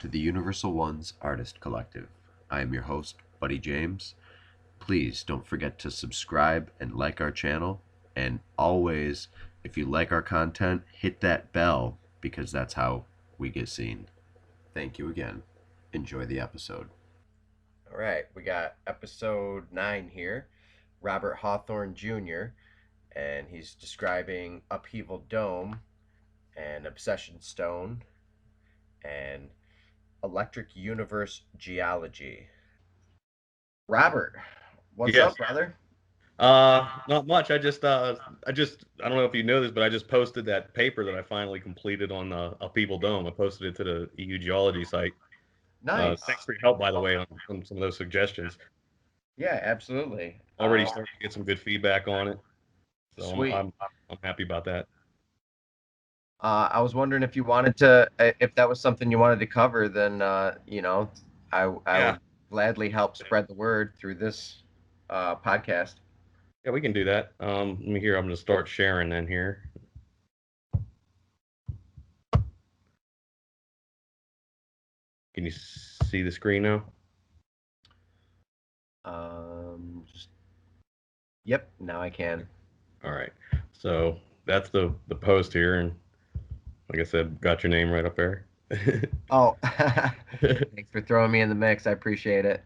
to the Universal Ones Artist Collective. I am your host, Buddy James. Please don't forget to subscribe and like our channel. And always, if you like our content, hit that bell because that's how we get seen. Thank you again. Enjoy the episode. All right, we got episode 9 here. Robert Hawthorne Jr., and he's describing upheaval dome and obsession stone and electric universe geology. Robert, what's Yes. up, brother? Not much. I don't know if you know this, but I just posted that paper that I finally completed on the upheaval dome. I posted it to the EU Geology site. Nice. Thanks for your help, by the way, on some of those suggestions. Yeah, absolutely. Already starting to get some good feedback on it, so Sweet. I'm happy about that. I was wondering if you wanted to, if that was something you wanted to cover, then I Yeah. would gladly help spread the word through this podcast. Yeah, we can do that. Let me hear. I'm going to start sharing then here. Can you see the screen now? Yep, now I can. All right. So that's the post here, and like I said, got your name right up there. Oh, thanks for throwing me in the mix. I appreciate it.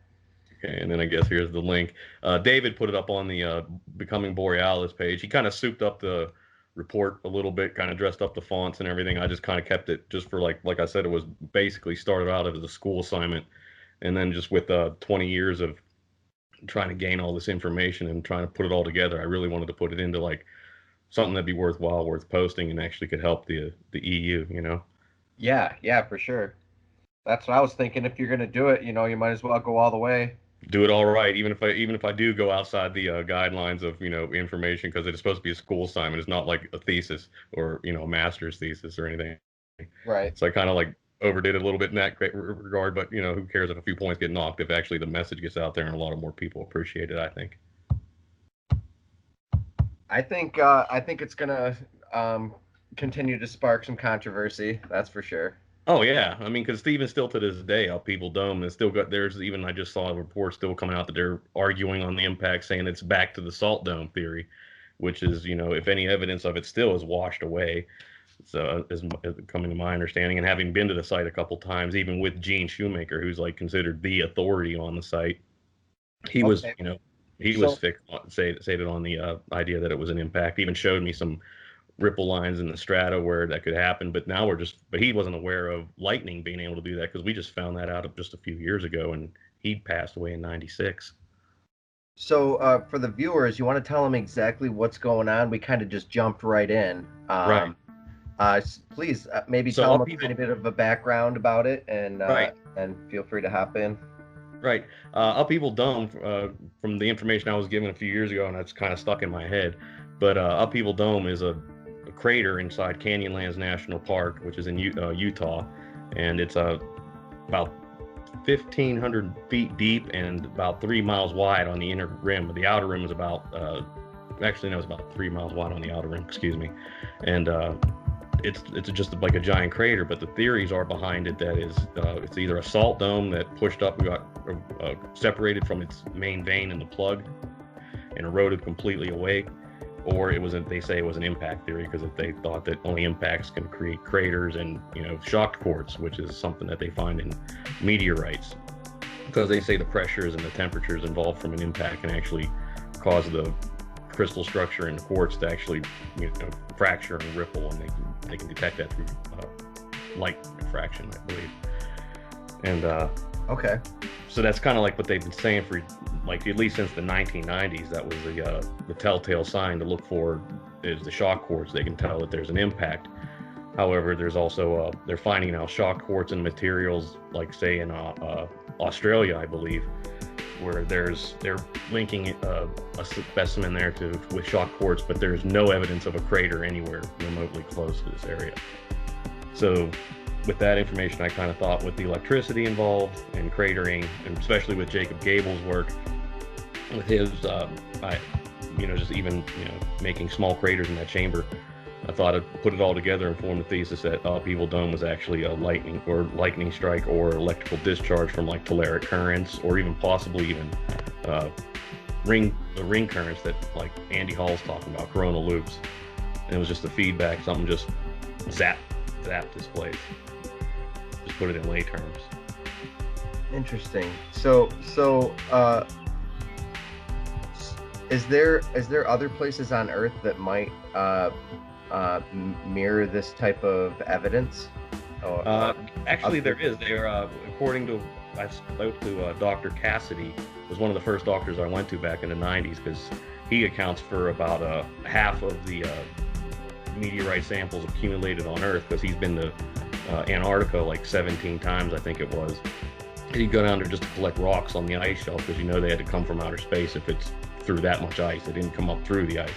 Okay, and then I guess here's the link. David put it up on the Becoming Borealis page. He kind of souped up the report a little bit, kind of dressed up the fonts and everything. I just kind of kept it just for like I said, it was basically started out as a school assignment, and then just with 20 years of trying to gain all this information and trying to put it all together, I really wanted to put it into like something that'd be worthwhile, worth posting, and actually could help the EU. You know? Yeah, for sure. That's what I was thinking. If you're gonna do it, you might as well go all the way. Do it all right, even if I do go outside the guidelines of information, because it's supposed to be a school assignment. It's not like a thesis or a master's thesis or anything. Right. So I kind of like overdid it a little bit in that regard, but who cares if a few points get knocked if actually the message gets out there and a lot of more people appreciate it, I think. I think it's gonna continue to spark some controversy. That's for sure. Oh yeah, I mean, because even still to this day, Upheaval Dome has still got. There's even I just saw a report still coming out that they're arguing on the impact, saying it's back to the salt dome theory, which is if any evidence of it still is washed away. So is coming to my understanding, and having been to the site a couple times, even with Gene Shoemaker, who's like considered the authority on the site, he was he was stated on the idea that it was an impact. He even showed me some ripple lines in the strata where that could happen, but he wasn't aware of lightning being able to do that, because we just found that out just a few years ago, and he passed away in 96. So for the viewers, you want to tell them exactly what's going on? We kind of just jumped right in. Right. Please maybe tell them a tiny bit of a background about it, and right. And feel free to hop in. Right. Upheaval Dome, from the information I was given a few years ago, and that's kind of stuck in my head, but Upheaval Dome is a crater inside Canyonlands National Park, which is in Utah, and it's about 1,500 feet deep and about 3 miles wide on the inner rim. The outer rim is about it's about 3 miles wide on the outer rim, excuse me, and it's just like a giant crater. But the theories are behind it that it's either a salt dome that pushed up and got separated from its main vein in the plug and eroded completely away, or they say it was an impact theory, because they thought that only impacts can create craters and shocked quartz, which is something that they find in meteorites, because they say the pressures and the temperatures involved from an impact can actually cause the crystal structure in quartz to actually fracture and ripple, and they can detect that through light diffraction, I believe. And okay, so that's kind of like what they've been saying for like at least since the 1990s. That was the telltale sign to look for, is the shock quartz. They can tell that there's an impact. However, there's also they're finding now shock quartz in materials like, say, in Australia, I believe, where they're linking a specimen there with shock quartz, but there's no evidence of a crater anywhere remotely close to this area. So with that information, I kind of thought, with the electricity involved and cratering, and especially with Jacob Gabel's work, with his just even making small craters in that chamber, I thought I'd put it all together and form the thesis that upheaval dome was actually a lightning strike or electrical discharge from like polaric currents, or even possibly even uh, ring currents that like Andy Hall's talking about, coronal loops. And it was just a feedback, something just zap this place. Just put it in lay terms. Interesting. Is there other places on Earth that might mirror this type of evidence? Or, Actually, there is. There, according to I spoke to Dr. Cassidy, was one of the first doctors I went to back in the '90s, because he accounts for about half of the meteorite samples accumulated on Earth, because he's been to Antarctica like 17 times, I think it was. He'd go down there just to collect rocks on the ice shelf, because they had to come from outer space if it's through that much ice. They didn't come up through the ice.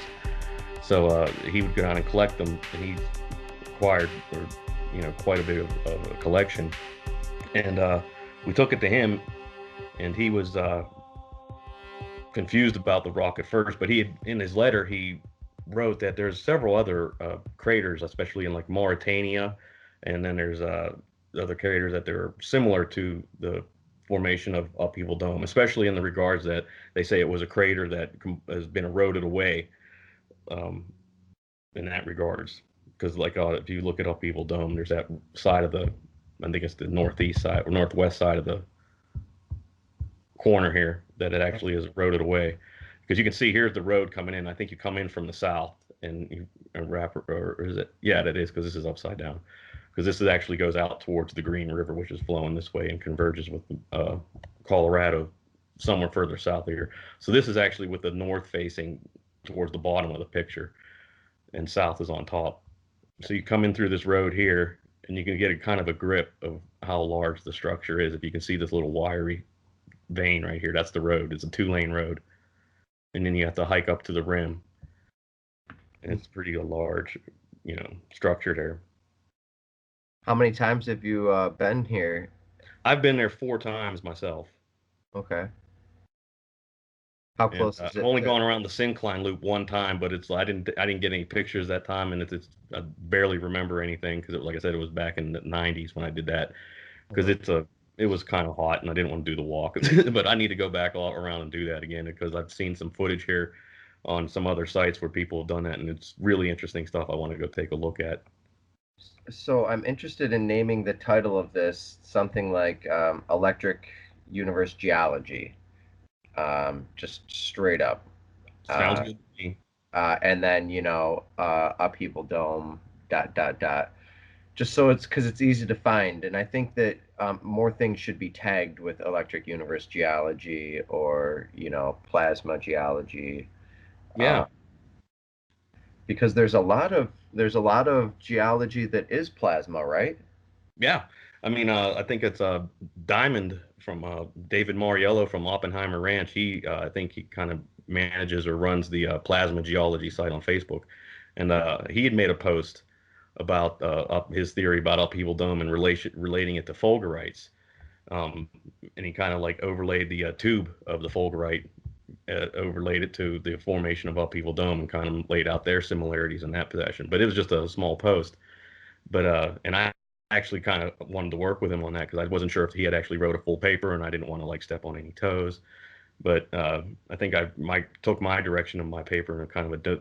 So he would go down and collect them, and he acquired quite a bit of a collection. And we took it to him, and he was confused about the rock at first, but in his letter he wrote that there's several other craters, especially in like Mauritania, and then there's other craters that they're similar to the formation of upheaval dome, especially in the regards that they say it was a crater that has been eroded away, um, in that regards. Because like if you look at upheaval dome, there's that side of the, I think it's the northeast side or northwest side of the corner here, that it actually is eroded away. Because you can see here's the road coming in. I think you come in from the south and you wrap, or is it? Yeah, that is, because this is upside down. Because this actually goes out towards the Green River, which is flowing this way and converges with Colorado somewhere further south of here. So this is actually with the north facing towards the bottom of the picture, and south is on top. So you come in through this road here, and you can get a kind of a grip of how large the structure is. If you can see this little wiry vein right here, that's the road. It's a 2-lane road, and then you have to hike up to the rim, and it's pretty large, structure there. How many times have you been here? I've been there 4 times myself. Okay. How And close is I've it only to? gone around the syncline loop one time, but I didn't get any pictures that time, and I barely remember anything, because like I said, it was back in the '90s when I did that, because Mhm. it was kind of hot and I didn't want to do the walk. But I need to go back all around and do that again, because I've seen some footage here on some other sites where people have done that, and it's really interesting stuff. I want to go take a look at. So I'm interested in naming the title of this something like Electric Universe Geology, just straight up. Sounds Uh, good to me. and then upheaval dome dot dot dot, just so it's because it's easy to find. And I think that more things should be tagged with electric universe geology, or plasma geology, uh, Yeah. because there's a lot of geology that is plasma, right? Yeah, I mean, I think it's Diamond from David Mariello from Oppenheimer Ranch. I think he kind of manages or runs the plasma geology site on Facebook, and he had made a post about his theory about upheaval dome and relating it to fulgurites. Um, and he kind of like overlaid the tube of the fulgurite, overlaid it to the formation of upheaval dome, and kind of laid out their similarities in that possession. But it was just a small post. But and I actually kind of wanted to work with him on that, because I wasn't sure if he had actually wrote a full paper, and I didn't want to like step on any toes. But I think I took my direction of my paper in a kind of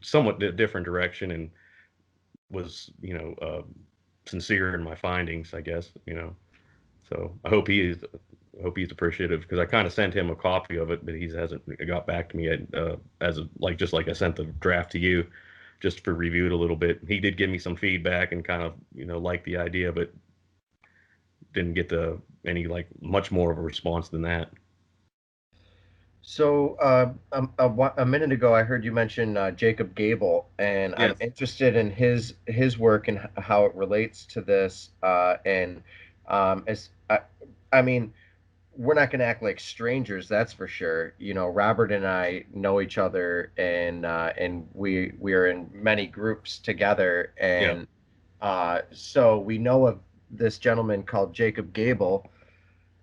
somewhat different direction, and was sincere in my findings, I guess. So I hope he's appreciative, because I kind of sent him a copy of it, but he hasn't got back to me yet, as of like, just like I sent the draft to you, just for review it a little bit. He did give me some feedback and kind of like the idea, but didn't get any like much more of a response than that. So, a minute ago, I heard you mention Jacob Gable, and I'm Yes. interested in his work and how it relates to this. And as I mean, we're not going to act like strangers, that's for sure. Robert and I know each other, and we are in many groups together, Yeah. and so we know of this gentleman called Jacob Gable,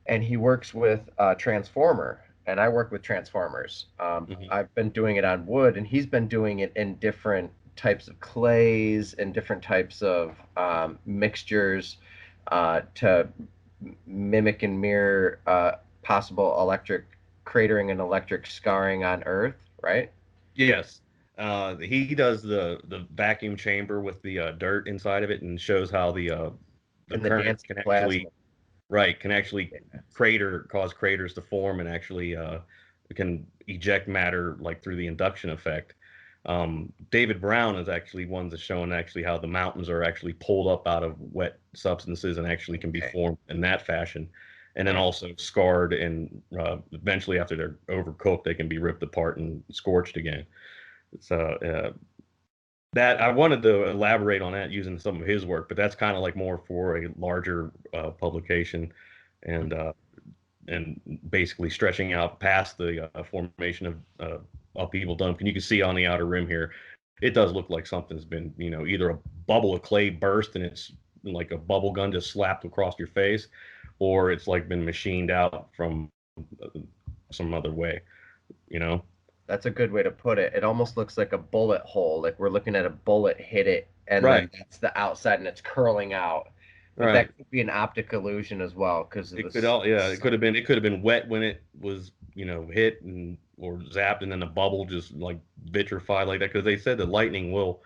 and he works with Transformer, and I work with Transformers. Hmm. I've been doing it on wood, and he's been doing it in different types of clays and different types of mixtures to mimic and mirror possible electric cratering and electric scarring on Earth, right? Yes. He does the vacuum chamber with the dirt inside of it and shows how the In the current dancing can plasma. actually right can actually cause craters to form and actually can eject matter like through the induction effect. David Brown is actually one that's showing actually how the mountains are actually pulled up out of wet substances and actually can be Okay. formed in that fashion. And then Right. also scarred and eventually after they're overcooked, they can be ripped apart and scorched again. So that I wanted to elaborate on that using some of his work, but that's kind of like more for a larger publication and uh, and basically stretching out past the formation of upheaval dump. And you can see on the outer rim here, it does look like something's been, either a bubble of clay burst and it's like a bubble gun just slapped across your face, or it's like been machined out from some other way, you know? That's a good way to put it. It almost looks like a bullet hole, like we're looking at a bullet hit it, and then Right. that's the outside and it's curling out. But Right. that could be an optic illusion as well because of It could this. all, yeah, it could have been wet when it was, hit and or zapped, and then the bubble just like vitrified like that because they said the lightning will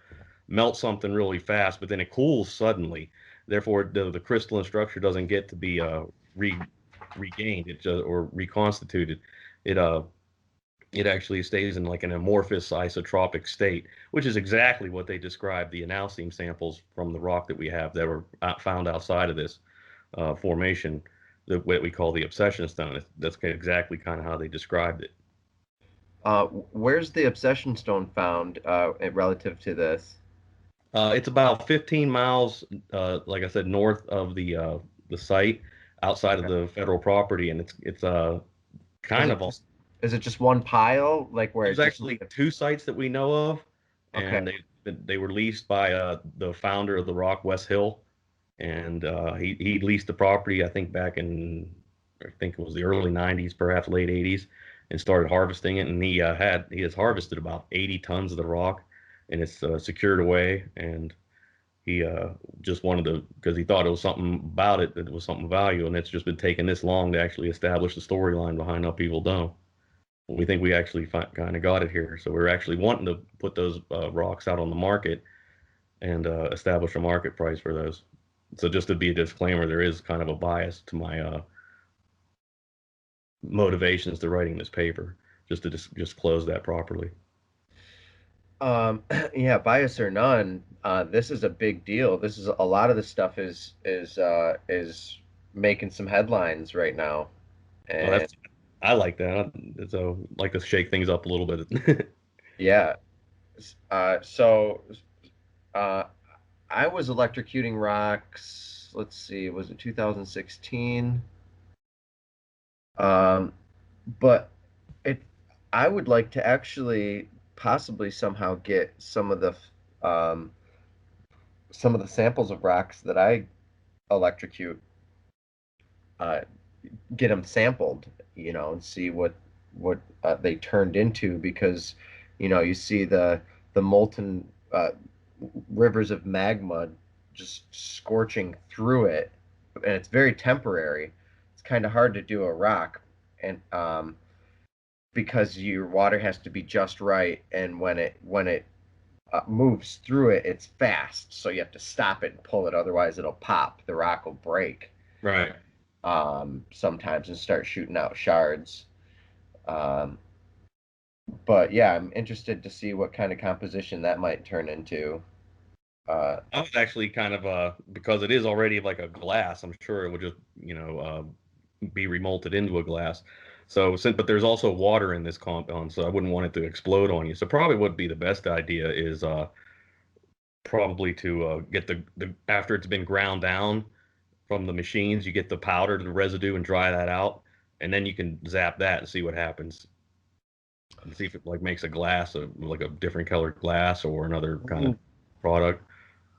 melt something really fast, but then it cools suddenly. Therefore, the crystalline structure doesn't get to be re, regained, it just or reconstituted. It it actually stays in like an amorphous isotropic state, which is exactly what they described the analcime samples from the rock that we have that were found outside of this formation, what we call the obsession stone. That's exactly kind of how they described it. Where's the obsession stone found relative to this? It's about 15 miles, like I said, north of the site, outside of Okay. the federal property, and it's Is kind it of just is it just one pile, like where there's it just actually two sites that we know of, okay, and they were leased by the founder of the Rock, Wes Hill, and he leased the property I think back in I think it was the early '90s, perhaps late '80s, and started harvesting it. And he has harvested about 80 tons of the rock, and it's secured away. And he just wanted to because he thought it was something about it that was something of value, and it's just been taking this long to actually establish the storyline behind Upheaval Dome. We think we actually kind of got it here, so we're actually wanting to put those rocks out on the market and establish a market price for those. So just to be a disclaimer, there is kind of a bias to my motivations to writing this paper, just to just close that properly. yeah, bias or none, this is a big deal. This is a lot of this stuff is making some headlines right now. Well, And that's I like that. So like to shake things up a little bit. yeah, so uh, I was electrocuting rocks. Let's see, was it 2016? Um, but it, I would like to actually possibly somehow get um, some of the samples of rocks that I electrocute, uh, get them sampled, and see what they turned into because, you see the molten rivers of magma just scorching through it, and it's very temporary. It's kind of hard to do a rock, and because your water has to be just right, and when it moves through it, it's fast, so you have to stop it and pull it, otherwise it'll pop. The rock will break Right. sometimes and start shooting out shards. Um, but yeah, I'm interested to see what kind of composition that might turn into. I was actually kind of because it is already like a glass. I'm sure it would just be remolted into a glass. So since but there's also water in this compound, so I wouldn't want it to explode on you. So probably what would be the best idea is probably to get the after it's been ground down from the machines, you get the powder, the residue, and dry that out, and then you can zap that and see what happens. And see if it like makes a glass, like a different colored glass or another kind of Ooh, product.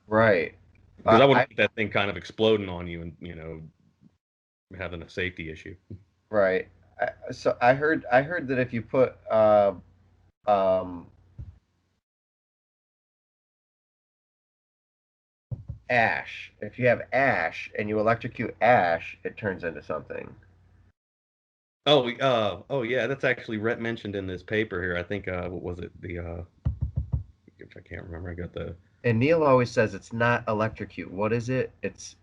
right. Because I wouldn't I want that thing kind of exploding on you and having a safety issue. right. So I heard that if you put um, ash. If you have ash and you electrocute ash, it turns into something. Oh yeah, that's actually mentioned in this paper here. I think what was it? I can't remember. I got the And Neil always says it's not electrocute. What is it? It's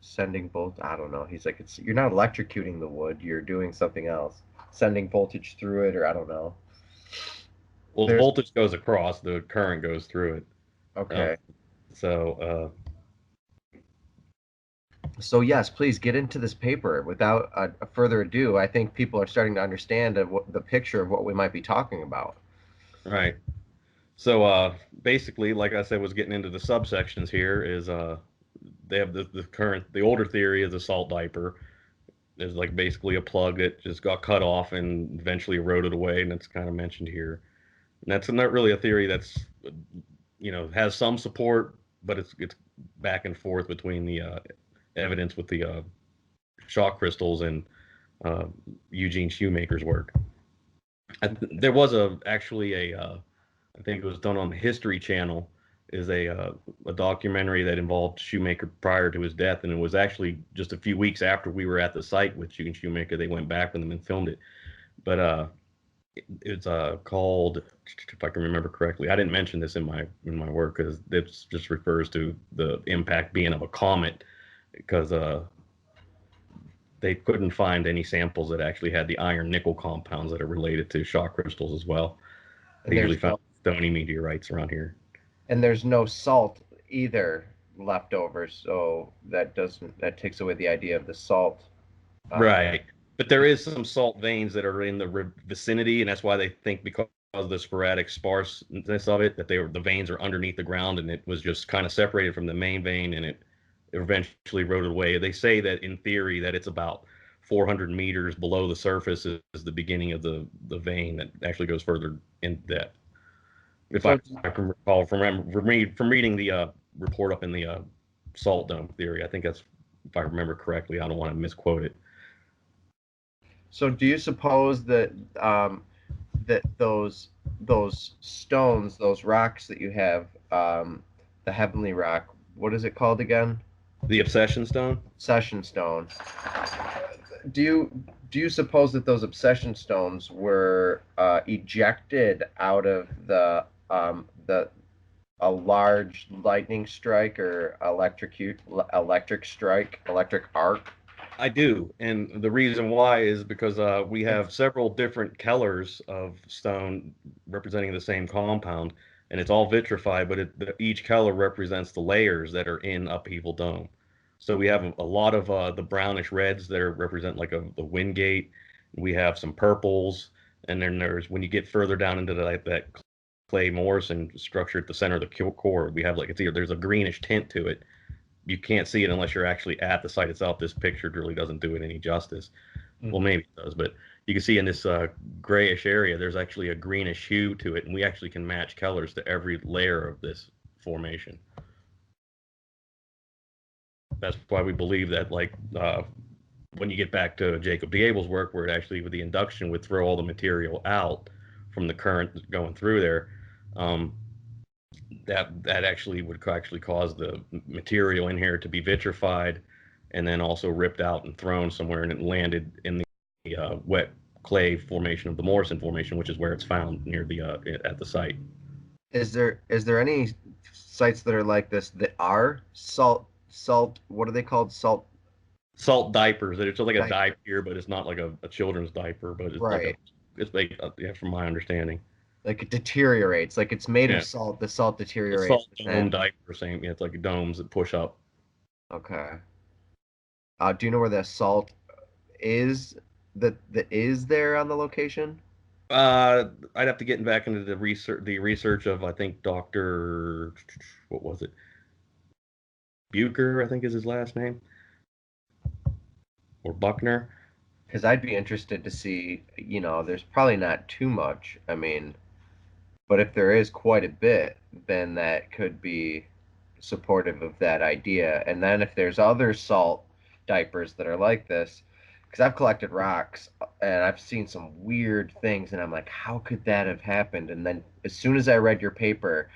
sending volt. I don't know. He's like, it's you're not electrocuting the wood. You're doing something else, sending voltage through it, or I don't know. well, There's voltage goes across, the current goes through it. Um, okay. so So yes, please get into this paper. Without further ado, I think people are starting to understand the picture of what we might be talking about. right. So basically, like I said, was getting into the subsections here is they have the older theory is a salt diaper. Is like basically a plug that just got cut off and eventually eroded away, and it's kind of mentioned here. And that's not really a theory that's has some support, but it's back and forth between the evidence with the shock crystals and uh, Eugene Shoemaker's work. There was actually I think it was done on the History Channel, is a documentary that involved Shoemaker prior to his death, and it was actually just a few weeks after we were at the site with Eugene Shoemaker. They went back with him and filmed it, but it's called, if I can remember correctly. I didn't mention this in my work because this just refers to the impact being of a comet, because they couldn't find any samples that actually had the iron nickel compounds that are related to shock crystals as well. They And usually there's found no stony meteorites around here. and there's no salt either left over, so that takes away the idea of the salt. Uh, Right. But there is some salt veins that are in the vicinity, and that's why they think, because of the sporadic sparseness of it, that the veins are underneath the ground, and it was just kind of separated from the main vein, and it eventually eroded away. They say that in theory that it's about 400 meters below the surface is the beginning of the vein that actually goes further in depth. If so I can recall from reading the report up in the salt dome theory, I think that's, if I remember correctly. I don't want to misquote it. so do you suppose that that those stones, those rocks that you have, the heavenly rock, what is it called again? The obsession stone. Obsession stone. Do you suppose that those obsession stones were ejected out of the a large lightning strike or electric strike, electric arc? I do, and the reason why is because we have several different Kellers of stone representing the same compound, and it's all vitrified, but each Keller represents the layers that are in upheaval dome. So we have a lot of the brownish reds that represent like the Wingate. We have some purples, and then there's, when you get further down into that clay Morrison structure at the center of the core, we have like, it's either there's a greenish tint to it. You can't see it unless you're actually at the site itself. This picture really doesn't do it any justice. Well, Mhm. maybe it does, but you can see in this grayish area, there's actually a greenish hue to it, and we actually can match colors to every layer of this formation. That's why we believe that, like, when you get back to Jacob Diable's work, where it actually, with the induction, would throw all the material out from the current going through there, um, that actually would actually cause the material in here to be vitrified and then also ripped out and thrown somewhere, and it landed in the wet clay formation of the Morrison Formation, which is where it's found near the at the site. Is there any sites that are like this that are salt? What are they called? Salt Salt diapers. It's like a diaper. diaper, but it's not like a children's diaper, but it's like Right. like, yeah, from my understanding. Like it deteriorates. Like it's made of Yeah, salt. The salt a deteriorates, salt and dome then diaper, same. Yeah, it's like domes that push up. okay. Do you know where the salt is that is there on the location? I'd have to get back into the research of, I think, Doctor, what was it, Bucher, I think is his last name, or Buckner. Because I'd be interested to see. There's probably not too much. I mean, but if there is quite a bit, then that could be supportive of that idea. And then if there's other salt diapers that are like this, because I've collected rocks and I've seen some weird things, and I'm like, how could that have happened? And then as soon as I read your paper,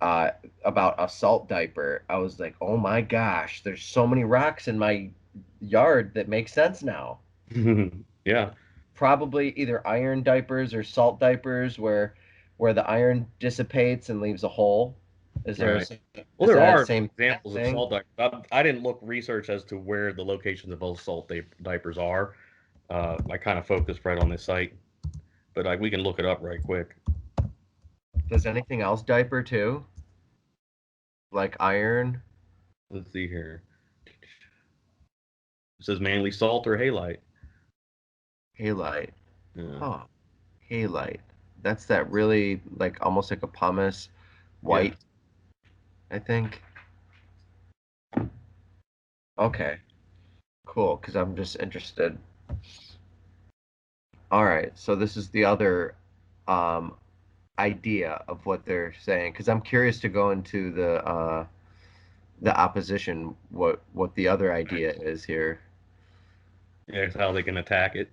uh, about a salt diaper. I was like, oh my gosh, there's so many rocks in my yard that make sense now. Yeah. Probably either iron diapers or salt diapers where the iron dissipates and leaves a hole. Is there a, Right. Well, is there that a are same examples of thing? salt diapers. I didn't look research as to where the locations of those diapers are. I kind of focused right on this site, but we can look it up right quick. Does anything else diaper too? Like iron, Let's see here. It says mainly salt or halite. halite. Yeah. Huh, halite. That's that really like almost like a pumice Yeah. white, I think. Okay, cool, because I'm just interested. All right, so this is the other um, idea of what they're saying, because I'm curious to go into the opposition, what the other idea is here. Yeah, it's how they can attack it.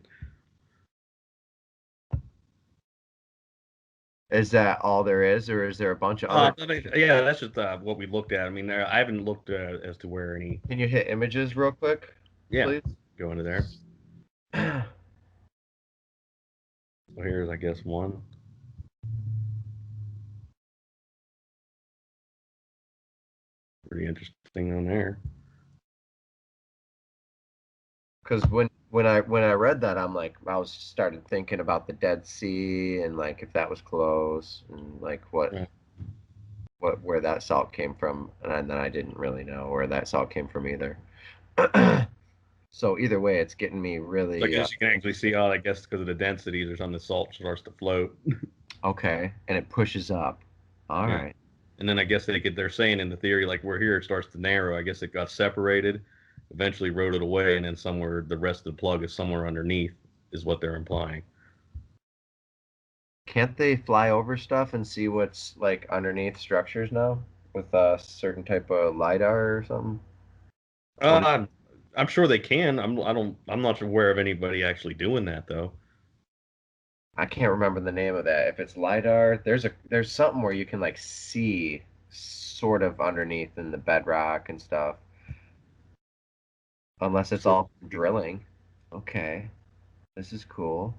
Is that all there is, or is there a bunch of other? I mean, yeah, that's just what we looked at. I mean, I haven't looked as to where any. Can you hit images real quick, Yeah, please? go into there. So here's, I guess, one. Pretty interesting on there. Because when I read that, I'm like, I was started thinking about the Dead Sea and like if that was close and like Yeah. what where that salt came from, and then I didn't really know where that salt came from either. So either way, it's getting me So I really guess you can actually see interested. how, I guess, because of the densities or something, the salt starts to float. Okay, and it pushes up. All Yeah. right. And then I guess they're saying in the theory, like we're here, it starts to narrow. I guess it got separated, eventually eroded away, and then somewhere the rest of the plug is somewhere underneath, is what they're implying. Can't they fly over stuff and see what's like underneath structures now with a certain type of lidar or something? What is, Uh, I'm sure they can. I'm not aware of anybody actually doing that though. I can't remember the name of that. If it's lidar, there's something where you can like see sort of underneath in the bedrock and stuff, unless it's So all drilling. Okay, this is cool.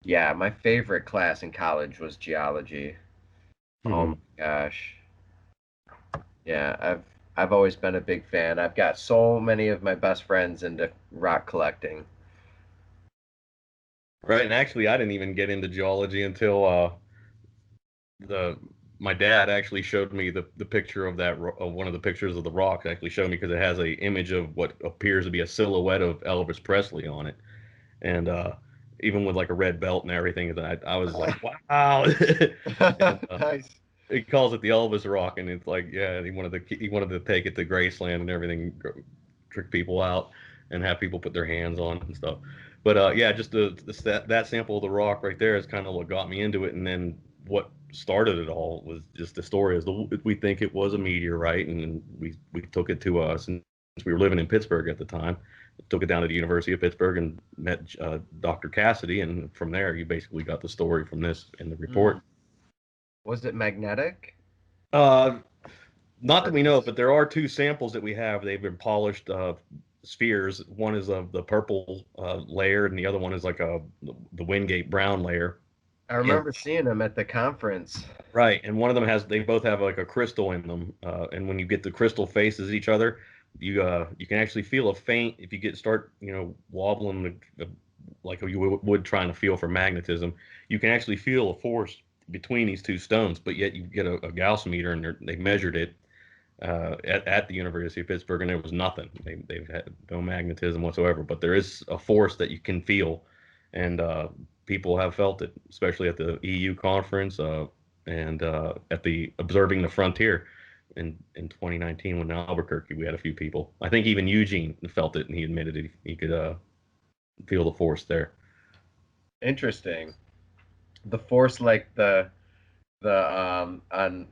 Yeah, my favorite class in college was geology. Oh my mhm. gosh. Yeah, I've always been a big fan. I've got so many of my best friends into rock collecting. Right, and actually, I didn't even get into geology until the my dad actually showed me the picture of of one of the pictures of the rock. Actually showed me because it has a image of what appears to be a silhouette of Elvis Presley on it, and even with like a red belt and everything, I was like, wow. And Nice. he calls it the Elvis Rock, and it's like, yeah, he wanted to take it to Graceland and everything, trick people out, and have people put their hands on it and stuff. But yeah, just that sample of the rock right there is kind of what got me into it, and then what started it all was just the story. We think it was a meteorite, and we took it to since we were living in Pittsburgh at the time, took it down to the University of Pittsburgh and met Dr. Cassidy, and from there you basically got the story from this in the report. Mm. Was it magnetic? Uh, Not that Or we know, but there are two samples that we have. They've been polished spheres. One is of the purple layer, and the other one is like the Wingate brown layer. I And remember seeing them at the conference. right, and one of them they both have like a crystal in them. And when you get the crystal faces each other, you can actually feel a faint if you start wobbling like you would trying to feel for magnetism. You can actually feel a force between these two stones, but yet you get a Gauss meter and they measured it at the University of Pittsburgh, and there was nothing. They've had no magnetism whatsoever, but there is a force that you can feel, and people have felt it, especially at the EU conference and at the Observing the Frontier in 2019 when in Albuquerque we had a few people. I think even Eugene felt it, and he admitted he could feel the force there. Interesting. The force like the on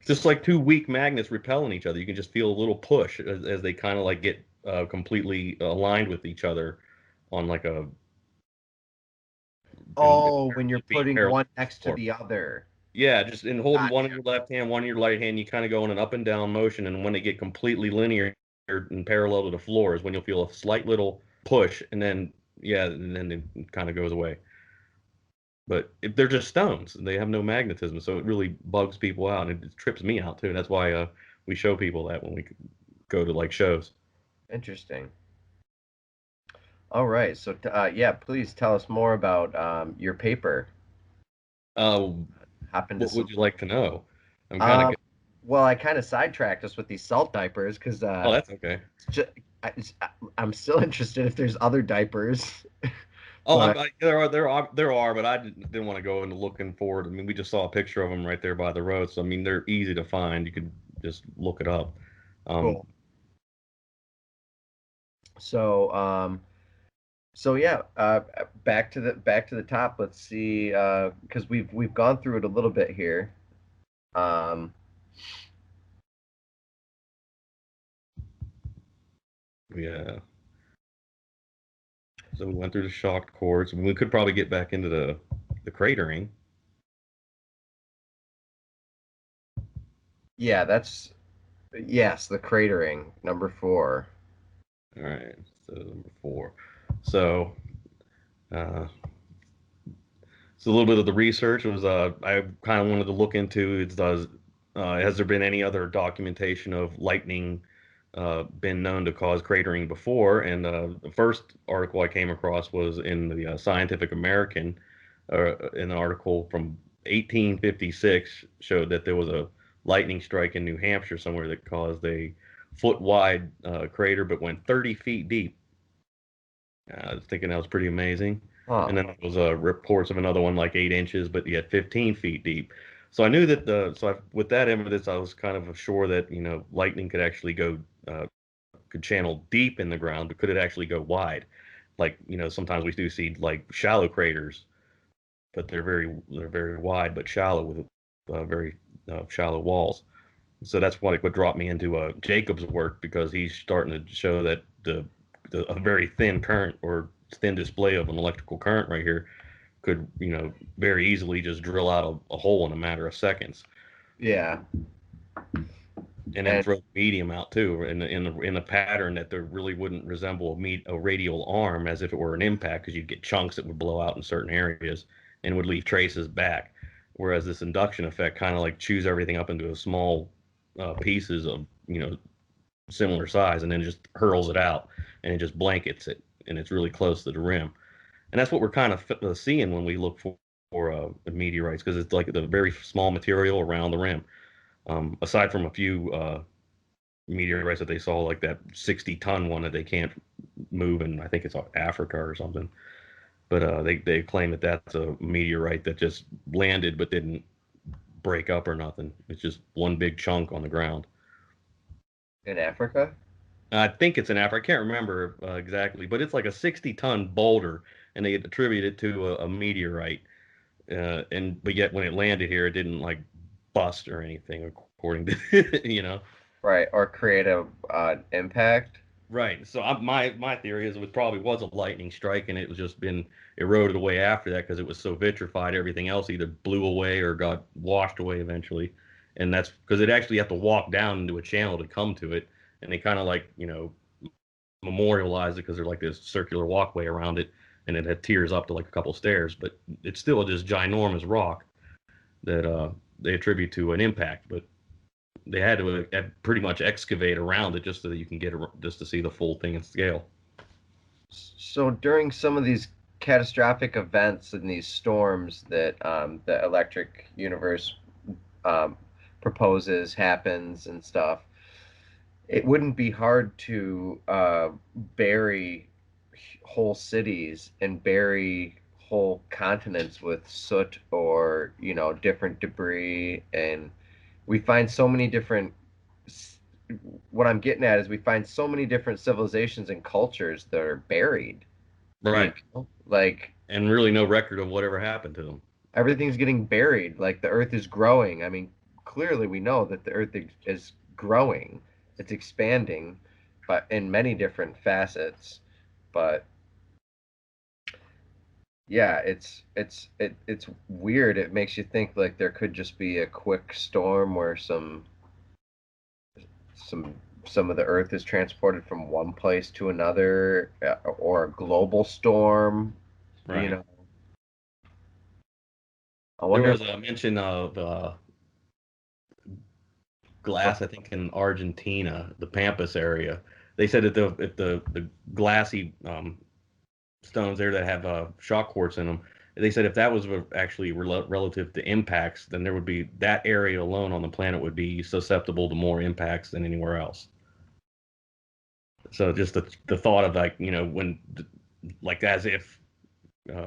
Just like two weak magnets repelling each other, you can just feel a little push as they kind of like get completely aligned with each other on like a and Oh, when you're be putting parallel one to next the to floor. the other. Yeah, just in holding one in Gotcha. your left hand, one in your right hand, you kind of go in an up and down motion, and when they get completely linear and parallel to the floor is when you'll feel a slight little push, and then yeah, and then it kind of goes away. But if they're just stones, they have no magnetism, so it really bugs people out, and it trips me out too. That's why we show people that when we go to like shows. Interesting. All right. So, yeah, please tell us more about your paper. Uh, Hop into what would some. you like to know? I'm kind Um, of. well, I kind of sidetracked us with these salt diapers because Oh, that's okay. ju- I'm still interested if there's other diapers, Oh, but there are, but I didn't want to go into looking for it. I mean, we just saw a picture of them right there by the road, so I mean, they're easy to find. You could just look it up. Um, cool. So, so yeah, back to the top. Let's see, because we've gone through it a little bit here. Um, yeah. So we went through the shocked cords. We could probably get back into the cratering. yeah, that's yes, the cratering, number 4. All right. So number 4. So uh, so a little bit of the research was I kind of wanted to look into it does has there been any other documentation of lightning been known to cause cratering before? And the first article I came across was in the Scientific American, in an article from 1856 showed that there was a lightning strike in New Hampshire somewhere that caused a foot wide crater but went 30 feet deep. I was thinking that was pretty amazing. And Huh. then there was reports of another one like 8 inches, but yet 15 feet deep. So I knew that with that evidence, I was kind of sure that lightning could actually go could channel deep in the ground, but could it actually go wide? Like sometimes we do see like shallow craters, but they're very wide but shallow with very shallow walls. So that's what dropped me into Jacob's work because he's starting to show that a very thin current or thin display of an electrical current right here could very easily just drill out a hole in a matter of seconds Yeah. and then And throw the medium out too in a pattern that there really wouldn't resemble a radial arm as if it were an impact because you'd get chunks that would blow out in certain areas and would leave traces back, whereas this induction effect kind of like chews everything up into a small pieces of similar size and then just hurls it out and it just blankets it and it's really close to the rim. And that's what we're kind of seeing when we look for meteorites because it's like the very small material around the rim. Aside from a few meteorites that they saw, like that 60-ton one that they can't move in, I think it's Africa or something. But they claim that that's a meteorite that just landed but didn't break up or nothing. It's just one big chunk on the ground. in Africa? I think it's an Africa. I can't remember exactly, but it's like a 60-ton boulder, and they attribute it to a meteorite. But yet when it landed here, it didn't like bust or anything, according to Right, or create a impact? Right. So my theory is it probably was a lightning strike, and it was just been eroded away after that because it was so vitrified. Everything else either blew away or got washed away eventually, and that's because it actually have to walk down into a channel to come to it, and they kind of like memorialize it because there's like this circular walkway around it, and it had tiers up to like a couple stairs, but it's still just ginormous rock that they attribute to an impact, but they had to pretty much excavate around it just so that you can just to see the full thing in scale. So during some of these catastrophic events and these storms that the electric universe um, proposes happens and stuff, it wouldn't be hard to bury whole cities and bury whole continents with soot or different debris, and we find so many different what I'm getting at is we find so many different civilizations and cultures that are buried, Right. like And really no record of whatever happened to them. everything's getting buried, like the earth is growing. I mean, clearly we know that the earth is growing, it's expanding, but in many different facets. But yeah, it's weird. It makes you think like there could just be a quick storm where some some of the Earth is transported from one place to another, or a global storm. You Right. know, I There wonder. was a mention of glass, I think, in Argentina, the Pampas area. They said that the glassy stones there that have shock quartz in them, they said if that was actually relative to impacts, then there would be that area alone on the planet would be susceptible to more impacts than anywhere else. So just the thought of like when like as if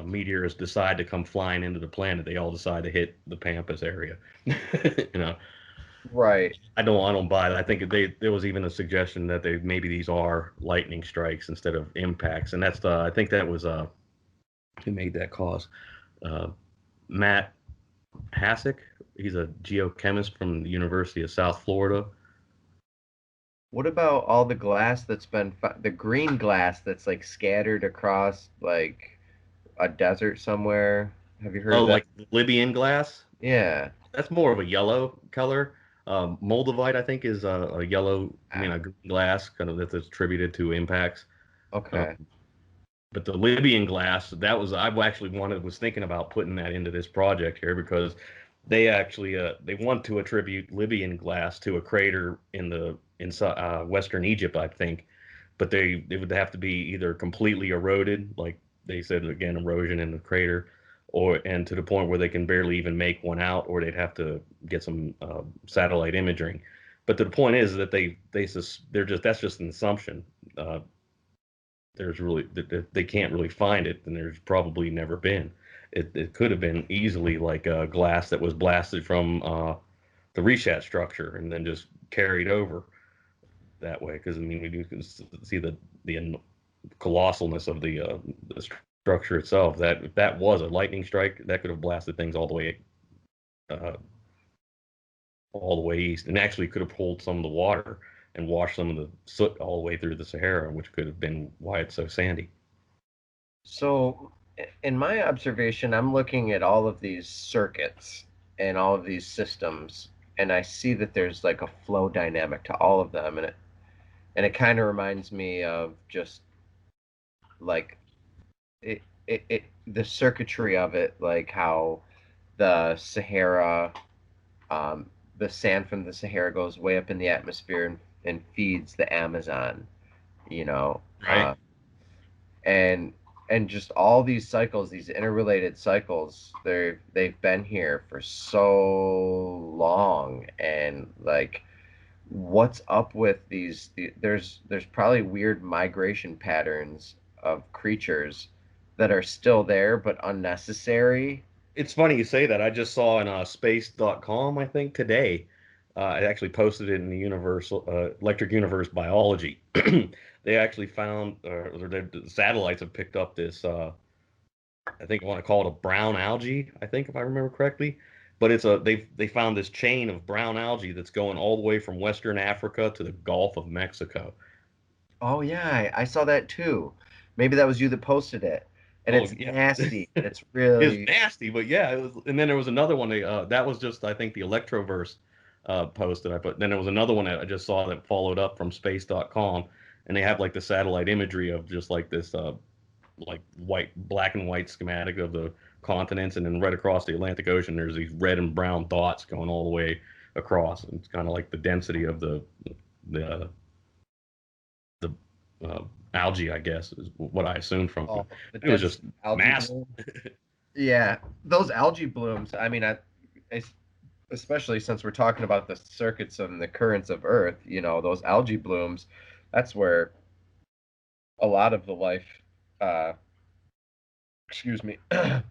meteors decide to come flying into the planet, they all decide to hit the Pampas area. you know, Right. I don't buy it. I think there was even a suggestion that they maybe these are lightning strikes instead of impacts, and that's the I think that was who made that cause. Uh, Matt Hasek. He's a geochemist from the University of South Florida. What about all the glass that's the green glass that's like scattered across like a desert somewhere? Have you heard Oh, of that? like Libyan glass. Yeah. That's more of a yellow color. Moldavite, I think, is a yellow. I mean, Ah, a green glass kind of that's attributed to impacts. Uh, okay. but the Libyan glass, that was I actually was thinking about putting that into this project here because they actually they want to attribute Libyan glass to a crater in the inside Western Egypt, I think, but they would have to be either completely eroded, like they said again, erosion in the crater, or and to the point where they can barely even make one out, or they'd have to get some satellite imaging. But the point is that they're just that's just an assumption. There's really they can't really find it, and there's probably never been. It could have been easily like glass that was blasted from the Reshat structure and then just carried over that way. Because I mean, you can see the colossalness of the structure itself. That if that was a lightning strike, that could have blasted things uh, all the way east, and actually could have pulled some of the water and washed some of the soot all the way through the Sahara, which could have been why it's so sandy. So, in my observation, I'm looking at all of these circuits and all of these systems, and I see that there's like a flow dynamic to all of them, and it kind of reminds me of just like the circuitry of it, like how the Sahara, um, the sand from the Sahara goes way up in the atmosphere and feeds the Amazon, you know, Right. and just all these cycles, these interrelated cycles, they've been here for so long, and like what's up with there's probably weird migration patterns of creatures that are still there but unnecessary. It's funny you say that. I just saw in space.com, I think today. I actually posted it in the Universal Electric Universe Biology. They actually found, or the satellites have picked up this. I think I want to call it a brown algae. I think if I remember correctly, but they found this chain of brown algae that's going all the way from Western Africa to the Gulf of Mexico. Oh yeah, I saw that too. Maybe that was you that posted it, and Oh it's yeah, nasty, and it's it's really. nasty, but yeah, it was. And then there was another one. That was just I think the Electroverse post that I put. Then there was another one that I just saw that followed up from space.com, and they have like the satellite imagery of just like this like black and white schematic of the continents, and then right across the Atlantic Ocean, there's these red and brown dots going all the way across. And it's kind of like the density of the the algae, I guess, is what I assumed from it. Oh, the It was dense just algae massive. bloom. Yeah, those algae blooms. I mean, especially since we're talking about the circuits and the currents of Earth, those algae blooms, that's where a lot of the life, uh, excuse me, a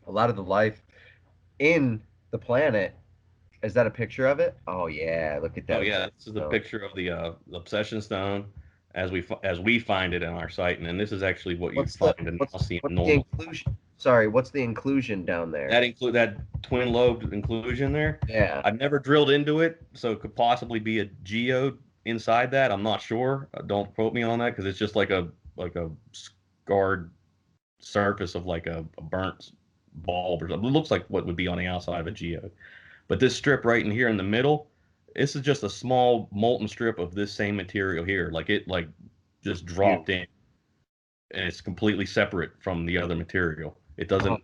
lot of the life in the planet. Is that a picture of it? Oh yeah, look at Oh that yeah, obsession this is a stone. picture of the obsession stone as we find it in our site, and then this is actually what you What's the find in what's Alcyon what's the normal. inclusion? Sorry, what's the inclusion down there? That twin lobed inclusion there. Yeah. I've never drilled into it, so it could possibly be a geode inside that. I'm not sure. Don't quote me on that because it's just like a scarred surface of like a burnt bulb or something. It looks like what would be on the outside of a geode. But this strip right in here in the middle, this is just a small molten strip of this same material here. Like it like just dropped Huge. in, and it's completely separate from the other material. Oh,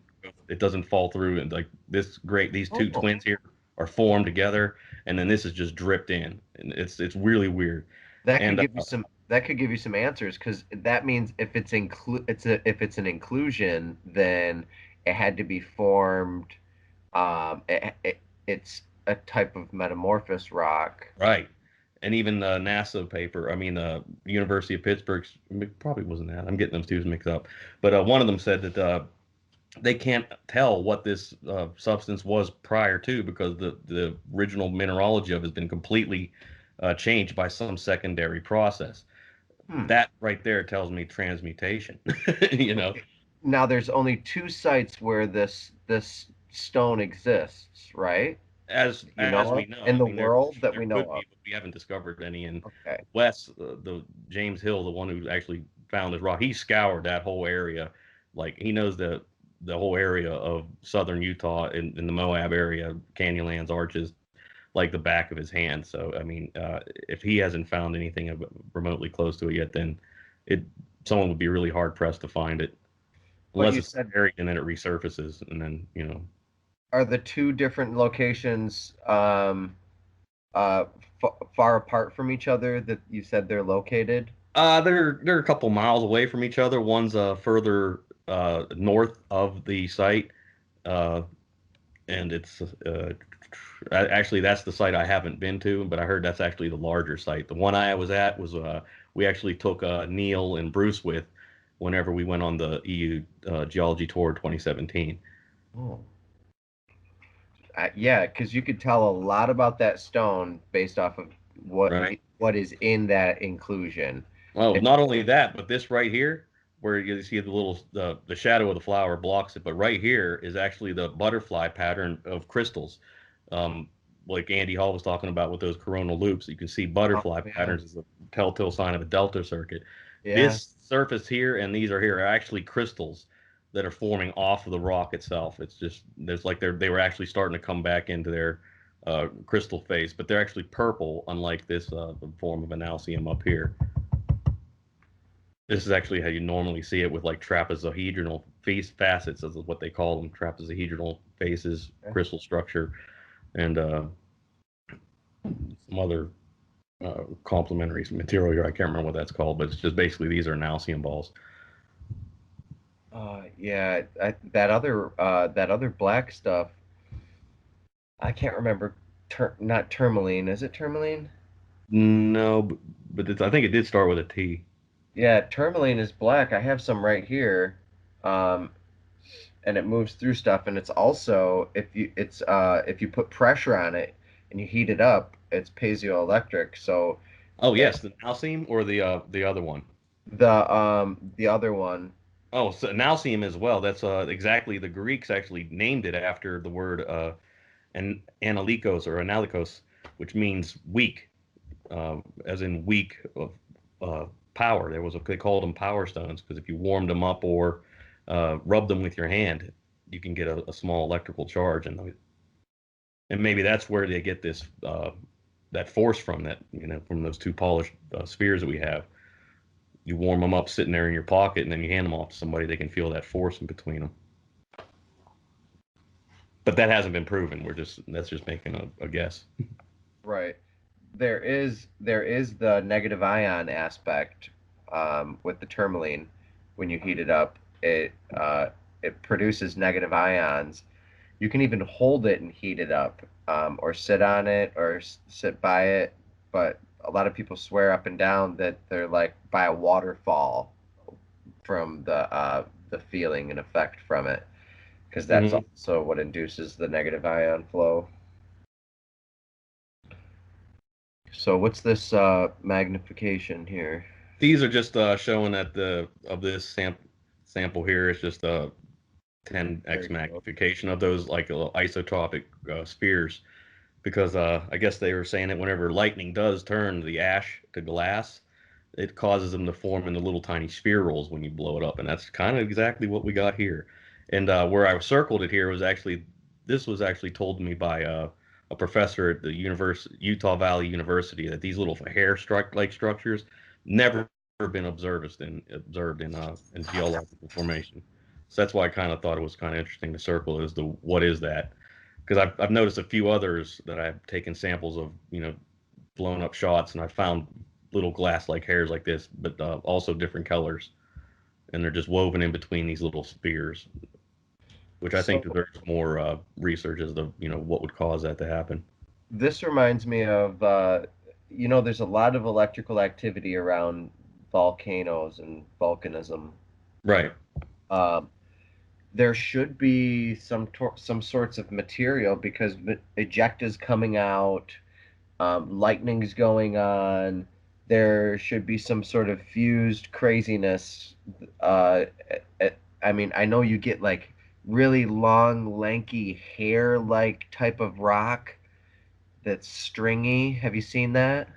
It doesn't fall through, and like this great these two oh. twins here are formed together, and then this is just dripped in, and it's really weird. That could And give you some that could give you some answers because that means if if it's an inclusion, then it had to be formed. It's a type of metamorphous rock. right, and even the NASA paper, I mean, University of Pittsburgh's it probably wasn't that. I'm getting those two mixed up, but one of them said that they can't tell what this substance was prior to because the original mineralogy of it has been completely changed by some secondary process. Hmm. That right there tells me transmutation. You know, Okay. Now there's only two sites where this stone exists, right? You as know we of know, in I the mean, world that there we know could of. be, but we haven't discovered any. And Okay. Wes, the James Hill, the one who actually found this rock, he scoured that whole area. Like he knows the whole area of southern Utah in the Moab area, Canyonlands, Arches, like the back of his hand. So I mean, if he hasn't found anything remotely close to it yet, then it someone would be really hard pressed to find it, But unless you it's said buried and then it resurfaces, and then are the two different locations far apart from each other that you said they're located? they're a couple miles away from each other. One's further north of the site, uh, and it's actually that's the site I haven't been to, but I heard that's actually the larger site. The one I was at was we actually took Neil and Bruce with whenever we went on the EU geology tour 2017. Oh. Yeah, because you could tell a lot about that stone based off of Right. what is in that inclusion. Well, It, not only that, but this right here, where you see the little the shadow of the flower blocks it, but right here is actually the butterfly pattern of crystals. Um, like Andy Hall was talking about with those coronal loops, you can see oh butterfly yeah, patterns as a telltale sign of a delta circuit. yeah. This surface here and these are here are actually crystals that are forming off of the rock itself. It's just there's like they were actually starting to come back into their crystal phase, but they're actually purple, unlike this form of analcium up here. This is actually how you normally see it with like trapezohedral face facets, is what they call them, trapezohedral faces, Okay. crystal structure, and some other complementary material here. I can't remember what that's called, but it's just basically these are analcium balls. Yeah, that other black stuff. I can't remember. Not tourmaline. Is it tourmaline? No, but I think it did start with a T. Yeah, tourmaline is black. I have some right here. Um, and it moves through stuff, and it's also if you put pressure on it and you heat it up, it's piezoelectric. So Oh it, yes, the analcium or the other one. the other one. Oh, so analcium as well. That's exactly the Greeks actually named it after the word analikos or analikos, which means weak, as in weak of power. They called them power stones because if you warmed them up or rubbed them with your hand, you can get a small electrical charge, and maybe that's where they get this that force from that from those two polished spheres that we have. You warm them up sitting there in your pocket, and then you hand them off to somebody. They can feel that force in between them. But that hasn't been proven. That's just making a guess. Right. There is the negative ion aspect with the tourmaline. When you heat it up, it produces negative ions. You can even hold it and heat it up, or sit on it, or sit by it. But a lot of people swear up and down that they're like by a waterfall from the feeling and effect from it, because that's Hmm. also what induces the negative ion flow. So what's this magnification here? These are just showing that the of this sample here is just a There 10x you go. magnification of those like isotropic spheres because I guess they were saying that whenever lightning does turn the ash to glass, it causes them to form into little tiny spherules when you blow it up, and that's kind of exactly what we got here. And where I circled it here was actually this was actually told to me by a professor at the Utah Valley University that these little like structures never been observed in geological formation. So that's why I kind of thought it was kind of interesting to circle as to what is that, because I've noticed a few others that I've taken samples of, blown up shots, and I found little glass-like hairs like this, but also different colors, and they're just woven in between these little spheres, which I think So deserves more research as to what would cause that to happen. this reminds me of, there's a lot of electrical activity around volcanoes and volcanism. Right. Um, there should be some sorts of material because ejecta's coming out, lightning's going on. There should be some sort of fused craziness. Uh, I mean, I know you get like really long, lanky hair-like type of rock that's stringy. Have you seen that?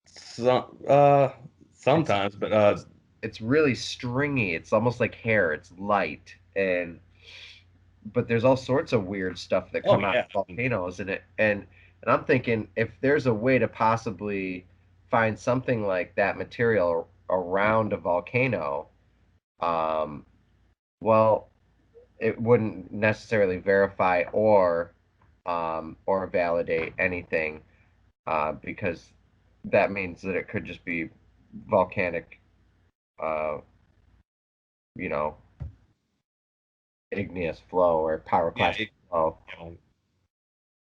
Some, It's sometimes, but it's really stringy. It's almost like hair. It's light, and but there's all sorts of weird stuff that oh come out yeah, of volcanoes, and I'm thinking if there's a way to possibly find something like that material around a volcano, um, well, it wouldn't necessarily verify or validate anything, because that means that it could just be volcanic, uh, you know, igneous flow or yeah. pyroclastic flow.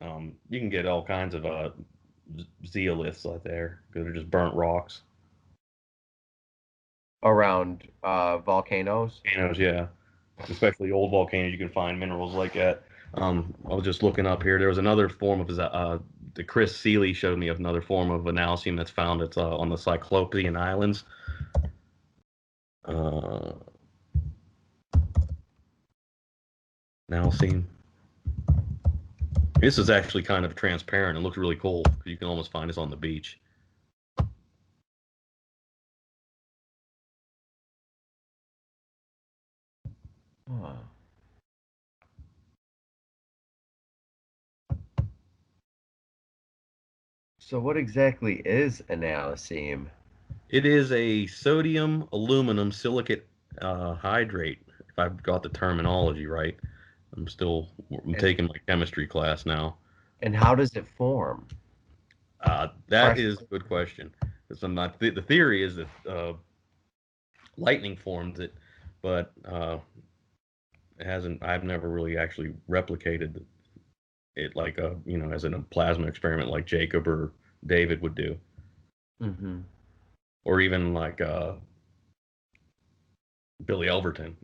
You you can get all kinds of zeoliths out there because they're just burnt rocks. Around volcanoes. Volcanoes, yeah, especially old volcanoes, you can find minerals like that. I was just looking up here. There was another form of the Chris Seeley showed me of another form of analcime that's found. It's on the Cyclopean Islands. Uh, analcime. This is actually kind of transparent. It looks really cool. You can almost find this on the beach. Huh. So what exactly is analcime? It is a sodium aluminum silicate hydrate. If I've got the terminology right, I'm And taking my chemistry class now. and how does it form? That Press. is a good question. So the theory is that lightning forms it, but it hasn't. I've never really actually replicated it like as in a plasma experiment like Jacob or David would do, Hmm. or even like Billy Elverton.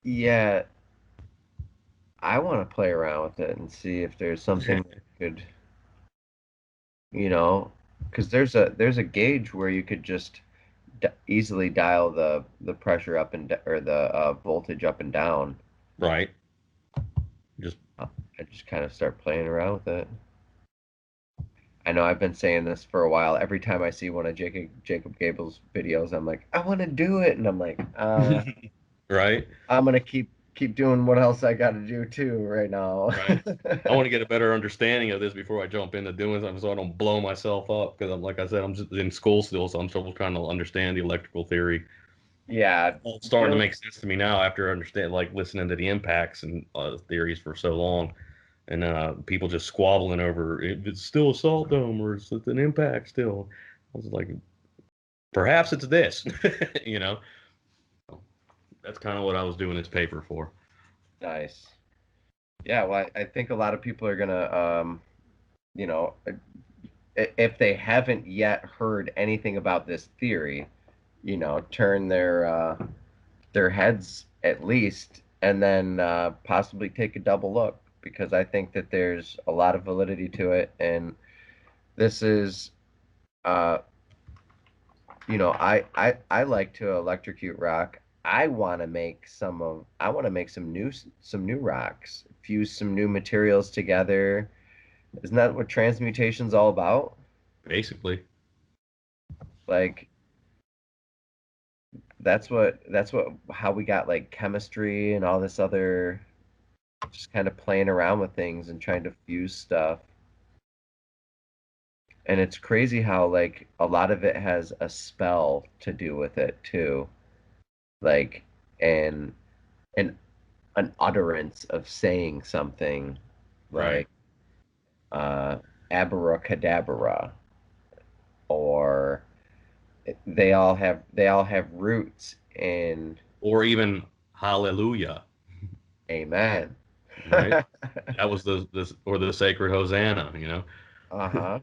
Yeah, I want to play around with it and see if there's something that could, you know, because there's a gauge where you could just easily dial the pressure up or the voltage up and down. Right. Just Uh, I just kind of start playing around with it. I know I've been saying this for a while. Every time I see one of Jacob Gable's videos, I'm like, I want to do it, and I'm like, right. I'm gonna keep doing what else I got to do too right now. Right. I want to get a better understanding of this before I jump into doing something so I don't blow myself up because I'm like I said, I'm just in school still, so I'm still trying to understand the electrical theory. Yeah, It's starting to dealing. make sense to me now after understand like listening to the impacts and theories for so long, and people just squabbling over if it's still a salt dome or it's an impact still. I was like, perhaps it's this, you know. That's kind of what I was doing this paper for. Nice. Yeah, well, I think a lot of people are gonna, you know, if they haven't yet heard anything about this theory, turn their heads at least, and then possibly take a double look because I think that there's a lot of validity to it, and this is, uh, I like to electrocute rock. I want to make some new rocks, fuse some new materials together, Isn't that what transmutation's all about? Basically. Like that's what how we got like chemistry and all this other just kind of playing around with things and trying to fuse stuff. And it's crazy how like a lot of it has a spell to do with it too. Like and an an utterance of saying something Right. like uh abracadabra or they all have roots in Or even hallelujah, amen. right? That was the or the sacred Hosanna, you know? Uh-huh.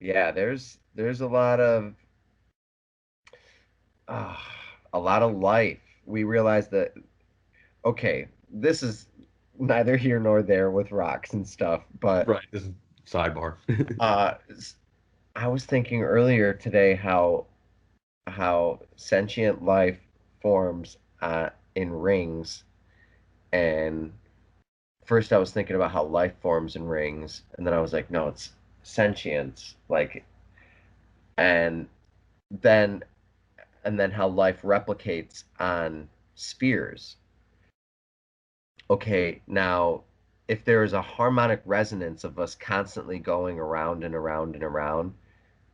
Yeah, there's uh, a lot of life. We realize that okay, this is neither here nor there with rocks and stuff, but Right. This is sidebar. uh I was thinking earlier today how sentient life forms in rings, and first I was thinking about how life forms in rings, and then I was like, no, it's sentience, like, and then how life replicates on spheres. Okay, now if there is a harmonic resonance of us constantly going around and around and around,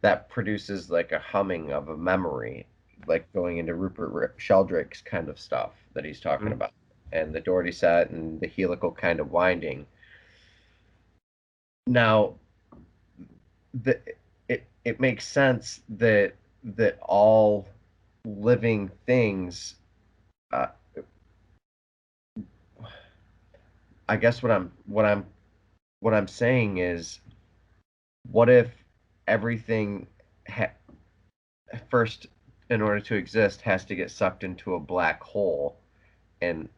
that produces like a humming of a memory, like going into Rupert Sheldrake's kind of stuff that he's talking Mhm. about, and the Doherty set and the helical kind of winding. Now, the it makes sense that all living things. Uh, I guess what I'm saying is, what if everything ha first, in order to exist, has to get sucked into a black hole, and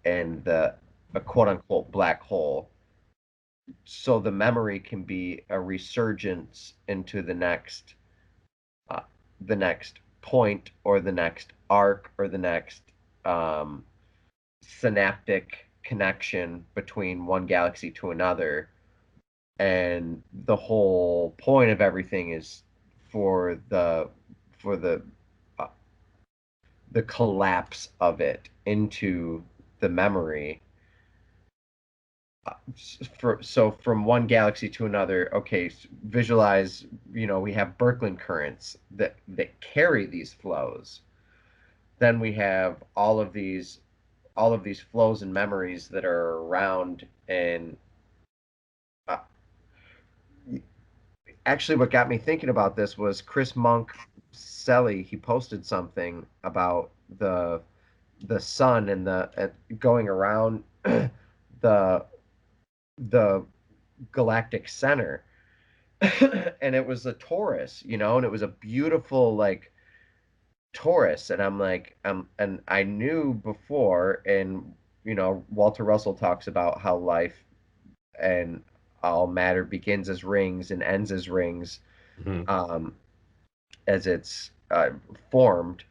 the a quote unquote black hole, so the memory can be a resurgence into uh, the next point or the next arc or the next um, synaptic connection between one galaxy to another, and the whole point of everything is for for uh, the collapse of it into the memory. So from one galaxy to another, okay, visualize, we have Birkeland currents that carry these flows. Then we have all of these flows and memories that are around. And uh, actually, what got me thinking about this was Chris Monk Selly. He posted something about the sun and the going around the the galactic center. And it was a Taurus, and it was a beautiful like Taurus. And I'm like, and I knew before, and Walter Russell talks about how life and all matter begins as rings and ends as rings, Mhm. um, as it's formed.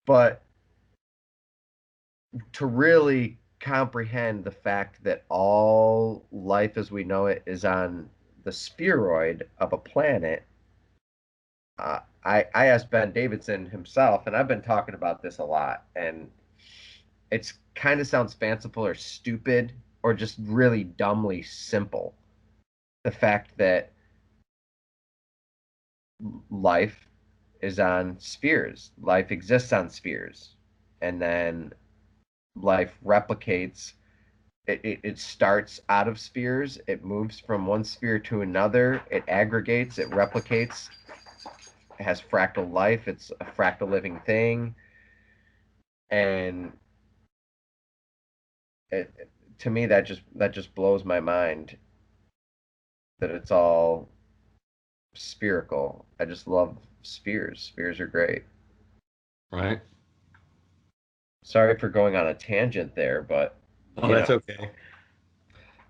But to really comprehend the fact that all life as we know it is on the spheroid of a planet, I asked Ben Davidson himself, and I've been talking about this a lot, and it's kind of sounds fanciful or stupid or just really dumbly simple. The fact that life is on spheres, life exists on spheres, and then life replicates. It starts out of spheres, it moves from one sphere to another, it aggregates, it replicates, it has fractal life, it's a fractal living thing. And to me that just blows my mind that it's all spherical. I just love spheres. Spheres are great. Right. Sorry for going on a tangent there, but Oh, that's okay.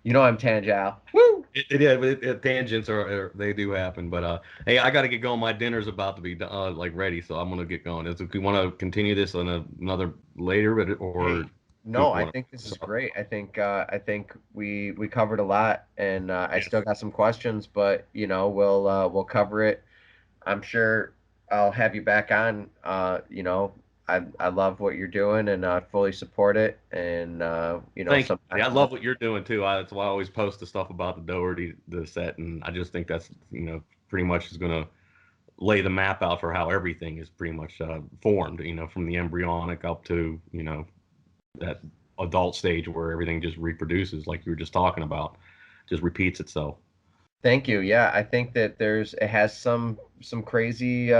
I'm tangential. Woo! Yeah, but tangents they do happen. But hey, I got to get going. My dinner's about to be like ready, so I'm gonna get going. If we want to continue this on another later, but Hey, or No, Keep I one. think this is great. I think we covered a lot, and I still got some questions, but we'll cover it. I'm sure I'll have you back on. I love what you're doing, and I fully support it. And Thank you. sometime. Yeah, I love what you're doing too. That's why I always post the stuff about the Doherty, the set, and I just think that's pretty much is going to lay the map out for how everything is pretty much formed. From the embryonic up to that adult stage where everything just reproduces, like you were just talking about, just repeats itself. Thank you. Yeah, I think that it has some crazy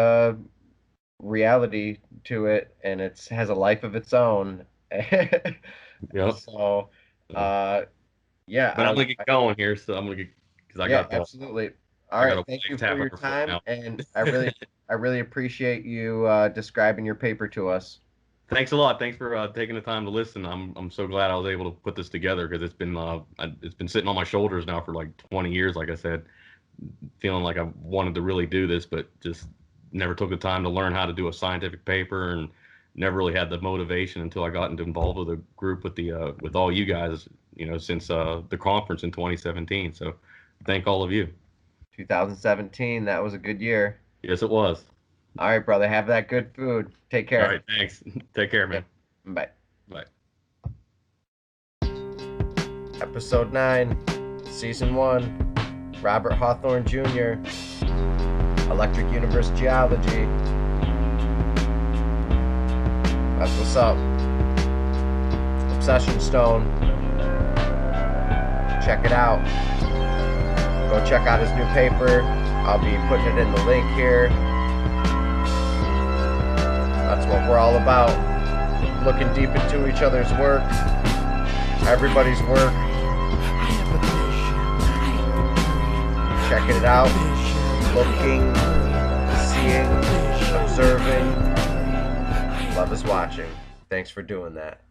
reality to it, and it has a life of its own. Yep. So, So, uh, yeah, but I'm gonna get going here, so I'm gonna get because yeah, absolutely. All I got right, a thank you wife for having your her foot time, now. and I really appreciate you describing your paper to us. Thanks a lot. Thanks for taking the time to listen. I'm so glad I was able to put this together because it's been sitting on my shoulders now for like 20 years. Like I said, feeling like I wanted to really do this, but just never took the time to learn how to do a scientific paper, and never really had the motivation until I got involved with a group with all you guys, since the conference in 2017. So thank all of you. 2017, that was a good year. Yes, it was. All right, brother, have that good food. Take All care. right, thanks. Take care, man. Yep. Bye. Bye. Episode 9, Season 1, Robert Hawthorne Jr., Electric Universe Geology. That's what's up. Obsession Stone. Check it out. Go check out his new paper. I'll be putting it in the link here. That's what we're all about. Looking deep into each other's work. Everybody's work. Checking it out. Looking, seeing, observing. Love is watching. Thanks for doing that.